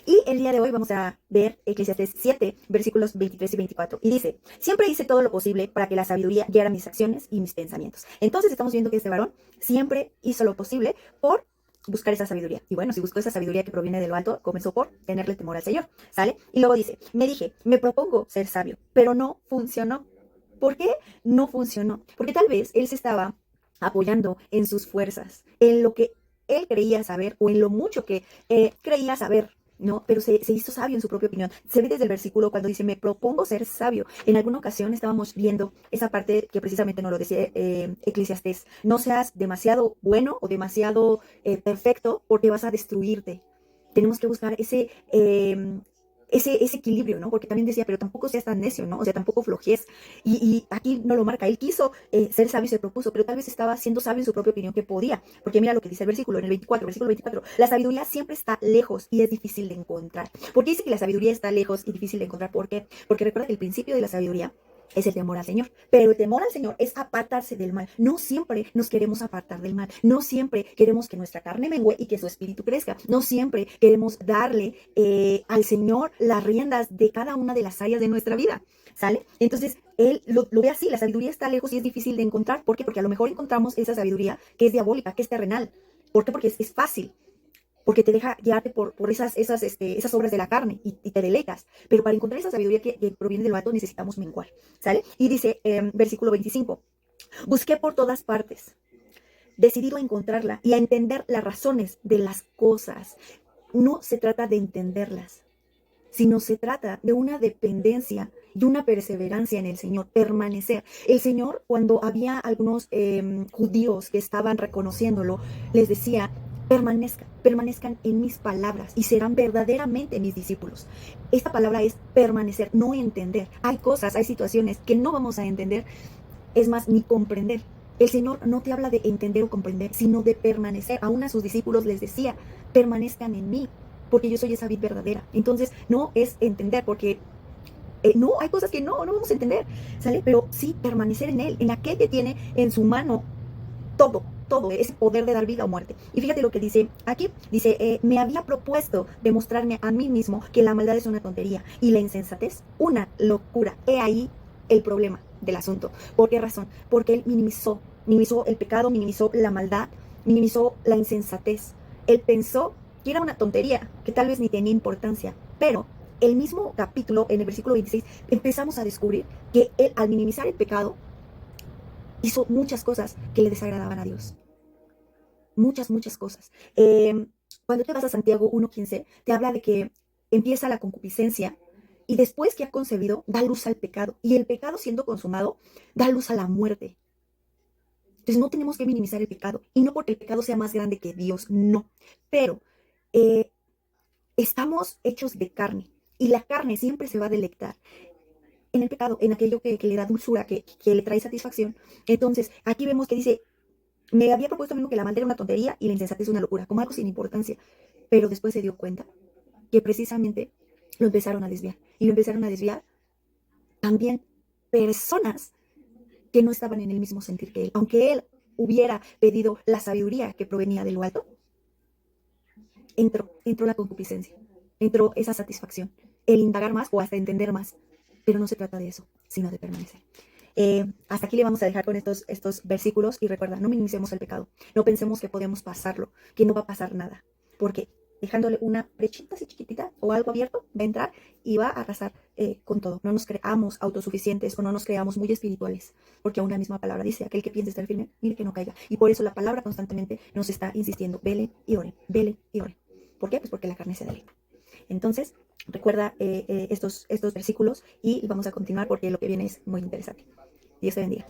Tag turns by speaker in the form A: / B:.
A: Y el día de hoy vamos a ver Eclesiastés 7, versículos 23 y 24. Y dice, siempre hice todo lo posible para que la sabiduría guiara mis acciones y mis pensamientos. Entonces estamos viendo que este varón siempre hizo lo posible por buscar esa sabiduría. Y bueno, si buscó esa sabiduría que proviene de lo alto, comenzó por tenerle temor al Señor, ¿sale? Y luego dice, me dije, me propongo ser sabio, pero no funcionó. ¿Por qué no funcionó? Porque tal vez él se estaba apoyando en sus fuerzas, en lo que él creía saber o en lo mucho que creía saber, ¿no? Pero se hizo sabio en su propia opinión. Se ve desde el versículo cuando dice, me propongo ser sabio. En alguna ocasión estábamos viendo esa parte que precisamente nos lo decía Eclesiastés. No seas demasiado bueno o demasiado perfecto porque vas a destruirte. Tenemos que buscar ese equilibrio, ¿no? Porque también decía, pero tampoco seas tan necio, ¿no? O sea, tampoco flojes. Y aquí no lo marca. Él quiso ser sabio y se propuso, pero tal vez estaba siendo sabio en su propia opinión que podía. Porque mira lo que dice el versículo, en el 24, versículo 24. La sabiduría siempre está lejos y es difícil de encontrar. ¿Por qué dice que la sabiduría está lejos y difícil de encontrar? ¿Por qué? Porque recuerda que el principio de la sabiduría es el temor al Señor. Pero el temor al Señor es apartarse del mal. No siempre nos queremos apartar del mal. No siempre queremos que nuestra carne mengue y que su espíritu crezca. No siempre queremos darle al Señor las riendas de cada una de las áreas de nuestra vida. ¿Sale? Entonces, él lo ve así. La sabiduría está lejos y es difícil de encontrar. ¿Por qué? Porque a lo mejor encontramos esa sabiduría que es diabólica, que es terrenal. ¿Por qué? Porque es fácil, porque te deja guiarte por esas obras de la carne y te deleitas. Pero para encontrar esa sabiduría que proviene del alto necesitamos menguar, ¿sale? Y dice, versículo 25, busqué por todas partes, decidido a encontrarla y a entender las razones de las cosas. No se trata de entenderlas, sino se trata de una dependencia y una perseverancia en el Señor, permanecer. El Señor, cuando había algunos judíos que estaban reconociéndolo, les decía, permanezcan en mis palabras y serán verdaderamente mis discípulos. Esta palabra es permanecer, no entender. Hay cosas, hay situaciones que no vamos a entender, es más, ni comprender. El Señor no te habla de entender o comprender, sino de permanecer. Aún a sus discípulos les decía, permanezcan en mí, porque yo soy esa vid verdadera. Entonces, no es entender, porque no, hay cosas que no vamos a entender, ¿sale? Pero sí permanecer en Él, en aquel que tiene en su mano todo, ese poder de dar vida o muerte. Y fíjate lo que dice aquí, dice, me había propuesto demostrarme a mí mismo que la maldad es una tontería y la insensatez una locura. He ahí el problema del asunto. ¿Por qué razón? Porque él minimizó el pecado, minimizó la maldad, minimizó la insensatez. Él pensó que era una tontería, que tal vez ni tenía importancia, pero el mismo capítulo, en el versículo 26, empezamos a descubrir que él, al minimizar el pecado, hizo muchas cosas que le desagradaban a Dios. Muchas cosas. Cuando te vas a Santiago 1:15, te habla de que empieza la concupiscencia y después que ha concebido, da luz al pecado. Y el pecado siendo consumado, da luz a la muerte. Entonces no tenemos que minimizar el pecado. Y no porque el pecado sea más grande que Dios, no. Pero estamos hechos de carne. Y la carne siempre se va a delectar en el pecado, en aquello que le da dulzura, que le trae satisfacción. Entonces, aquí vemos que dice, me había propuesto mismo que la maldad era una tontería y la insensatez una locura, como algo sin importancia. Pero después se dio cuenta que precisamente lo empezaron a desviar. Y lo empezaron a desviar también personas que no estaban en el mismo sentir que él. Aunque él hubiera pedido la sabiduría que provenía de lo alto, entró la concupiscencia, entró esa satisfacción, el indagar más o hasta entender más. Pero no se trata de eso, sino de permanecer. Hasta aquí le vamos a dejar con estos versículos y recuerda, no minimicemos el pecado, no pensemos que podemos pasarlo, que no va a pasar nada, porque dejándole una brechita así chiquitita o algo abierto, va a entrar y va a arrasar con todo. No nos creamos autosuficientes o no nos creamos muy espirituales, porque aún la misma palabra dice, aquel que piense estar firme, mire que no caiga. Y por eso la palabra constantemente nos está insistiendo, velen y oren, velen y oren. ¿Por qué? Pues porque la carne se deleita. Entonces, recuerda estos versículos y vamos a continuar porque lo que viene es muy interesante. Dios te bendiga.